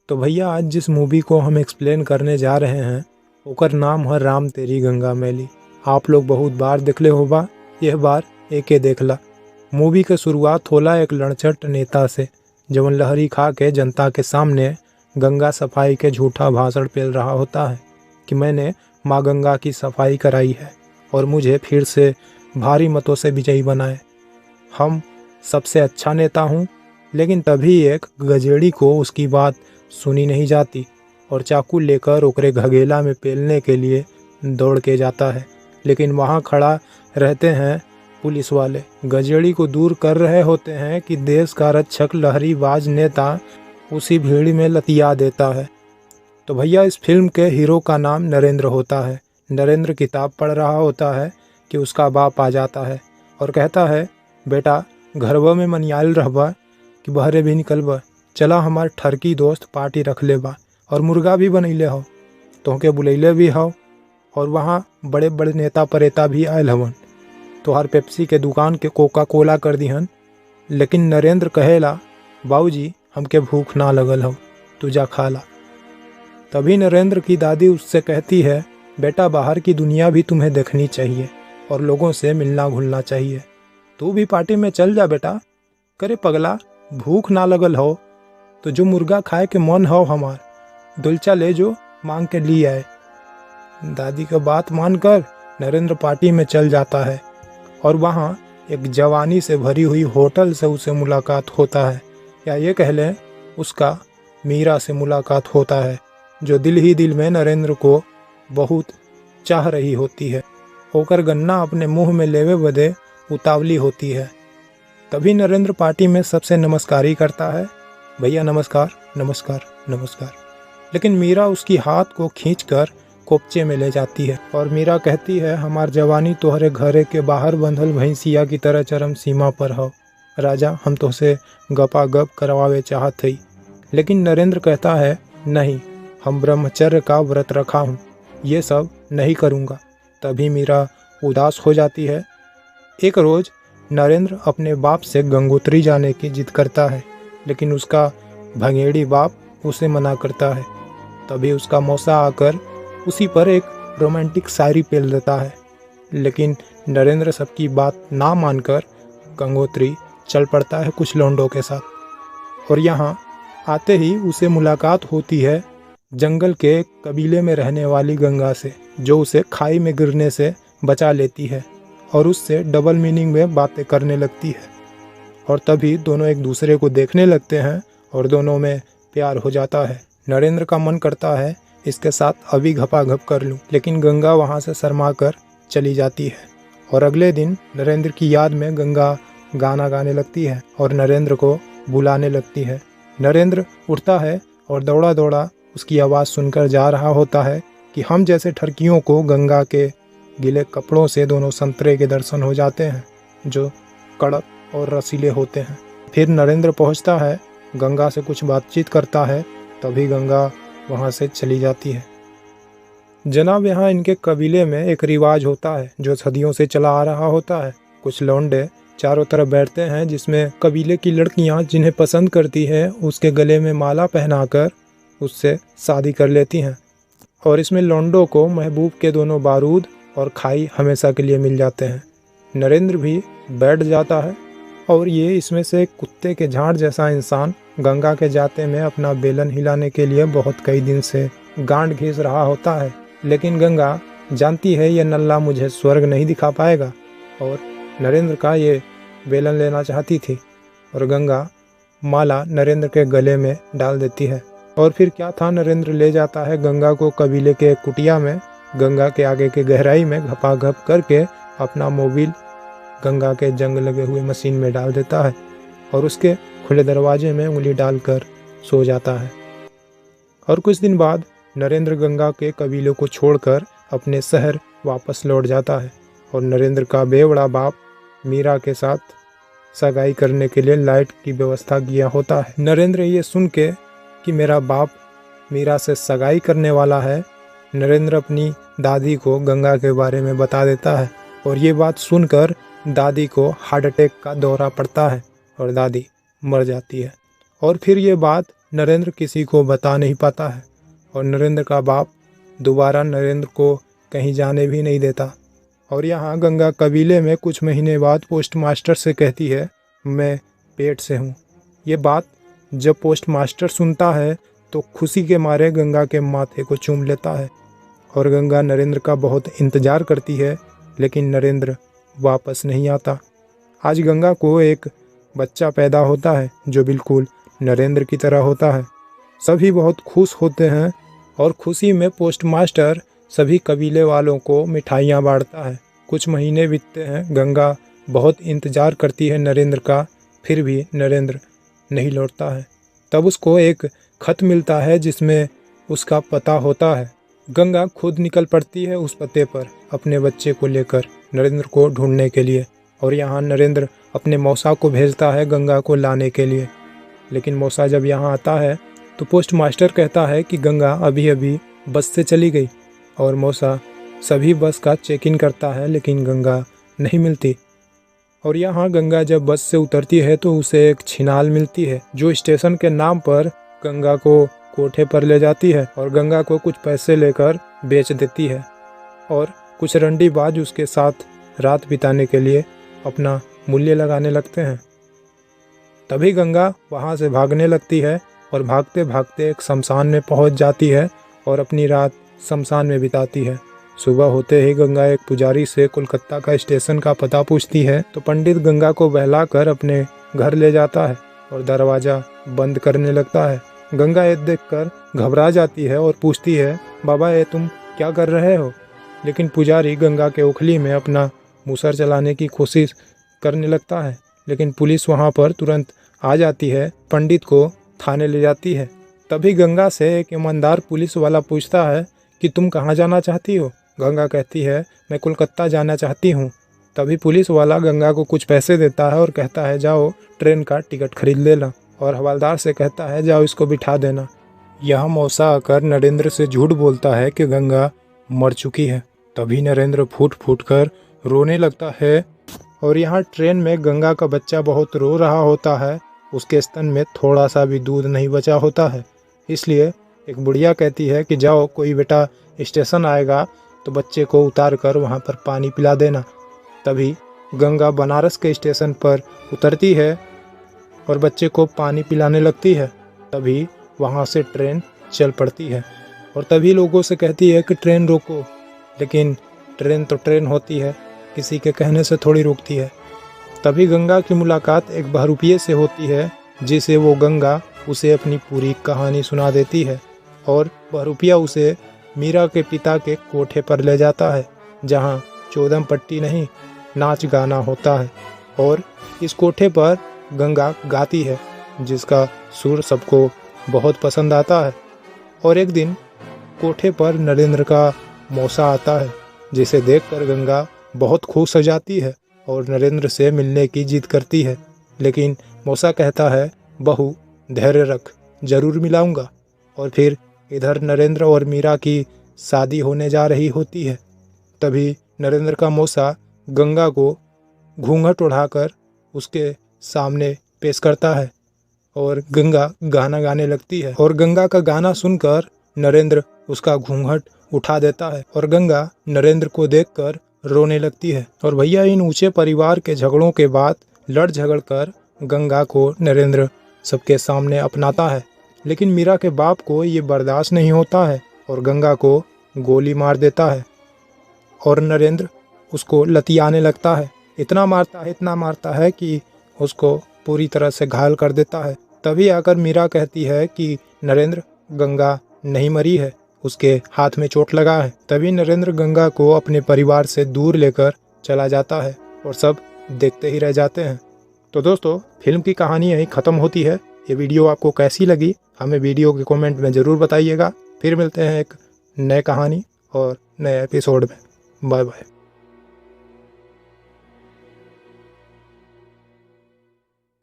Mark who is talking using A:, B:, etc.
A: तो भैया आज जिस मूवी को हम एक्सप्लेन करने जा रहे हैं ओकर नाम है राम तेरी गंगा मैली। आप लोग बहुत बार देखले होबा, यह बार एके देखला। मूवी के शुरुआत होला एक लड़चट नेता से जवन लहरी खा के जनता के सामने गंगा सफाई के झूठा भाषण पेल रहा होता है कि मैंने माँ गंगा की सफाई कराई है और मुझे फिर से भारी मतों से विजयी बनाए। हम सबसे अच्छा नेता हूँ। लेकिन तभी एक गजेड़ी को उसकी बात सुनी नहीं जाती और चाकू लेकर ओकरे घगेला में पेलने के लिए दौड़ के जाता है। लेकिन वहाँ खड़ा रहते हैं पुलिस वाले, गजेड़ी को दूर कर रहे होते हैं कि देश का रक्षक लहरीबाज नेता उसी भीड़ में लतिया देता है। तो भैया इस फिल्म के हीरो का नाम नरेंद्र होता है। नरेंद्र किताब पढ़ रहा होता है कि उसका बाप आ जाता है और कहता है, बेटा घरवा में मनियाल रहबा कि बहरे भी निकलबा, चला हमार ठरकी दोस्त पार्टी रख लेबा और मुर्गा भी बनैले हो, तोहके बुलैले भी हो और वहाँ बड़े बड़े नेता परेता भी आयल हवन, तोहार पेप्सी के दुकान के कोका कोला कर दिहन। लेकिन नरेंद्र कहेला, बाबूजी हमके भूख ना लगल हो, तू जा खा ला। तभी नरेंद्र की दादी उससे कहती है, बेटा बाहर की दुनिया भी तुम्हें देखनी चाहिए और लोगों से मिलना घुलना चाहिए, तू भी पार्टी में चल जा बेटा। करे पगला, भूख ना लगल हो तो जो मुर्गा खाए के मन हो हमार दुलचा ले जो मांग के लिए आए। दादी का बात मानकर नरेंद्र पार्टी में चल जाता है और वहाँ एक जवानी से भरी हुई होटल से उसे मुलाकात होता है, या ये कह लें उसका मीरा से मुलाकात होता है, जो दिल ही दिल में नरेंद्र को बहुत चाह रही होती है। होकर गन्ना अपने मुंह में लेवे बदे उतावली होती है। तभी नरेंद्र पार्टी में सबसे नमस्कारी करता है, भैया नमस्कार नमस्कार नमस्कार। लेकिन मीरा उसकी हाथ को खींचकर कोपचे में ले जाती है और मीरा कहती है, हमार जवानी तोहरे घरे के बाहर बंधल भैंसिया की तरह चरम सीमा पर हो। राजा हम तोहसे गपा गप करवावे चाहत हई। लेकिन नरेंद्र कहता है, नहीं, हम ब्रह्मचर्य का व्रत रखा हूँ, ये सब नहीं करूँगा। तभी मीरा उदास हो जाती है। एक रोज़ नरेंद्र अपने बाप से गंगोत्री जाने की जिद करता है, लेकिन उसका भंगेड़ी बाप उसे मना करता है। तभी उसका मौसा आकर उसी पर एक रोमांटिक शायरी पेल देता है। लेकिन नरेंद्र सबकी बात ना मानकर गंगोत्री चल पड़ता है कुछ लौंडों के साथ। और यहाँ आते ही उसे मुलाकात होती है जंगल के कबीले में रहने वाली गंगा से, जो उसे खाई में गिरने से बचा लेती है और उससे डबल मीनिंग में बातें करने लगती है। और तभी दोनों एक दूसरे को देखने लगते हैं और दोनों में प्यार हो जाता है। नरेंद्र का मन करता है इसके साथ अभी घपाघप कर लूं, लेकिन गंगा वहां से शर्मा कर चली जाती है। और अगले दिन नरेंद्र की याद में गंगा गाना गाने लगती है और नरेंद्र को बुलाने लगती है। नरेंद्र उठता है और दौड़ा दौड़ा उसकी आवाज़ सुनकर जा रहा होता है कि हम जैसे ठरकियों को गंगा के गीले कपड़ों से दोनों संतरे के दर्शन हो जाते हैं, जो कड़क और रसीले होते हैं। फिर नरेंद्र पहुंचता है, गंगा से कुछ बातचीत करता है, तभी गंगा वहां से चली जाती है। जनाब, यहाँ इनके कबीले में एक रिवाज होता है जो सदियों से चला आ रहा होता है। कुछ लौंडे चारों तरफ बैठते हैं, जिसमें कबीले की लड़कियां जिन्हें पसंद करती है उसके गले में माला पहनाकर उससे शादी कर लेती हैं। और इसमें लौंडों को महबूब के दोनों बारूद और खाई हमेशा के लिए मिल जाते हैं। नरेंद्र भी बैठ जाता है और ये इसमें से कुत्ते के झाड़ जैसा इंसान गंगा के जाते में अपना बेलन हिलाने के लिए बहुत कई दिन से गांड घिस रहा होता है। लेकिन गंगा जानती है ये नल्ला मुझे स्वर्ग नहीं दिखा पाएगा और नरेंद्र का ये बेलन लेना चाहती थी और गंगा माला नरेंद्र के गले में डाल देती है। और फिर क्या था, नरेंद्र ले जाता है गंगा को कबीले के कुटिया में, गंगा के आगे के गहराई में घपाघप करके अपना मोबिल गंगा के जंग लगे हुए मशीन में डाल देता है और उसके खुले दरवाजे में उंगली डालकर सो जाता है। और कुछ दिन बाद नरेंद्र गंगा के कबीले को छोड़कर अपने शहर वापस लौट जाता है और नरेंद्र का बेवड़ा बाप मीरा के साथ सगाई करने के लिए लाइट की व्यवस्था किया होता है। नरेंद्र ये सुन के कि मेरा बाप मीरा से सगाई करने वाला है, नरेंद्र अपनी दादी को गंगा के बारे में बता देता है और ये बात सुनकर दादी को हार्ट अटैक का दौरा पड़ता है और दादी मर जाती है। और फिर ये बात नरेंद्र किसी को बता नहीं पाता है और नरेंद्र का बाप दोबारा नरेंद्र को कहीं जाने भी नहीं देता। और यहाँ गंगा कबीले में कुछ महीने बाद पोस्ट मास्टर से कहती है, मैं पेट से हूँ। ये बात जब पोस्ट मास्टर सुनता है तो खुशी के मारे गंगा के माथे को चूम लेता है और गंगा नरेंद्र का बहुत इंतज़ार करती है, लेकिन नरेंद्र वापस नहीं आता। आज गंगा को एक बच्चा पैदा होता है जो बिल्कुल नरेंद्र की तरह होता है। सभी बहुत खुश होते हैं और खुशी में पोस्ट मास्टर सभी कबीले वालों को मिठाइयाँ बांटता है। कुछ महीने बीतते हैं, गंगा बहुत इंतज़ार करती है नरेंद्र का, फिर भी नरेंद्र नहीं लौटता है। तब उसको एक खत मिलता है जिसमें उसका पता होता है। गंगा खुद निकल पड़ती है उस पते पर अपने बच्चे को लेकर नरेंद्र को ढूंढने के लिए। और यहाँ नरेंद्र अपने मौसा को भेजता है गंगा को लाने के लिए। लेकिन मौसा जब यहाँ आता है तो पोस्ट मास्टर कहता है कि गंगा अभी अभी बस से चली गई। और मौसा सभी बस का चेक इन करता है, लेकिन गंगा नहीं मिलती। और यहाँ गंगा जब बस से उतरती है तो उसे एक छिनाल मिलती है जो स्टेशन के नाम पर गंगा को कोठे पर ले जाती है और गंगा को कुछ पैसे लेकर बेच देती है। और कुछ रंडीबाज उसके साथ रात बिताने के लिए अपना मूल्य लगाने लगते हैं। तभी गंगा वहाँ से भागने लगती है और भागते भागते एक शमशान में पहुँच जाती है और अपनी रात शमशान में बिताती है। सुबह होते ही गंगा एक पुजारी से कोलकाता का स्टेशन का पता पूछती है तो पंडित गंगा को बहलाकर अपने घर ले जाता है और दरवाज़ा बंद करने लगता है। गंगा ये देखकर घबरा जाती है और पूछती है, बाबा ये तुम क्या कर रहे हो? लेकिन पुजारी गंगा के ओखली में अपना मूसर चलाने की कोशिश करने लगता है, लेकिन पुलिस वहाँ पर तुरंत आ जाती है, पंडित को थाने ले जाती है। तभी गंगा से एक ईमानदार पुलिस वाला पूछता है कि तुम कहाँ जाना चाहती हो? गंगा कहती है, मैं कोलकाता जाना चाहती हूँ। तभी पुलिस वाला गंगा को कुछ पैसे देता है और कहता है, जाओ ट्रेन का टिकट खरीद लेना। और हवलदार से कहता है, जाओ इसको बिठा देना। यहाँ मौसा आकर नरेंद्र से झूठ बोलता है कि गंगा मर चुकी है। तभी नरेंद्र फूट फूट कर रोने लगता है। और यहाँ ट्रेन में गंगा का बच्चा बहुत रो रहा होता है, उसके स्तन में थोड़ा सा भी दूध नहीं बचा होता है। इसलिए एक बुढ़िया कहती है कि जाओ कोई बेटा स्टेशन आएगा तो बच्चे को उतार कर वहाँ पर पानी पिला देना। तभी गंगा बनारस के स्टेशन पर उतरती है और बच्चे को पानी पिलाने लगती है। तभी वहाँ से ट्रेन चल पड़ती है और तभी लोगों से कहती है कि ट्रेन रोको, लेकिन ट्रेन तो ट्रेन होती है, किसी के कहने से थोड़ी रुकती है। तभी गंगा की मुलाकात एक बहरूपिये से होती है जिसे वो गंगा उसे अपनी पूरी कहानी सुना देती है और बहरूपिया उसे मीरा के पिता के कोठे पर ले जाता है जहाँ चौदम पट्टी नहीं नाच गाना होता है। और इस कोठे पर गंगा गाती है जिसका सुर सबको बहुत पसंद आता है। और एक दिन कोठे पर नरेंद्र का मौसा आता है जिसे देखकर गंगा बहुत खुश हो जाती है और नरेंद्र से मिलने की जिद करती है, लेकिन मौसा कहता है, बहू धैर्य रख, जरूर मिलाऊंगा। और फिर इधर नरेंद्र और मीरा की शादी होने जा रही होती है। तभी नरेंद्र का मौसा गंगा को घूंघट उठाकर उसके सामने पेश करता है और गंगा गाना गाने लगती है। और गंगा का गाना सुनकर नरेंद्र उसका घूंघट उठा देता है और गंगा नरेंद्र को देखकर रोने लगती है। और भैया इन ऊंचे परिवार के झगड़ों के बाद लड़ झगड़ कर गंगा को नरेंद्र सबके सामने अपनाता है, लेकिन मीरा के बाप को ये बर्दाश्त नहीं होता है और गंगा को गोली मार देता है। और नरेंद्र उसको लतियाने लगता है, इतना मारता है कि उसको पूरी तरह से घायल कर देता है। तभी आकर मीरा कहती है कि नरेंद्र, गंगा नहीं मरी है, उसके हाथ में चोट लगा है। तभी नरेंद्र गंगा को अपने परिवार से दूर लेकर चला जाता है और सब देखते ही रह जाते हैं। तो दोस्तों, फिल्म की कहानी यहीं ख़त्म होती है। ये वीडियो आपको कैसी लगी हमें वीडियो के कमेंट में ज़रूर बताइएगा। फिर मिलते हैं एक नए कहानी और नए एपिसोड में। Bye bye.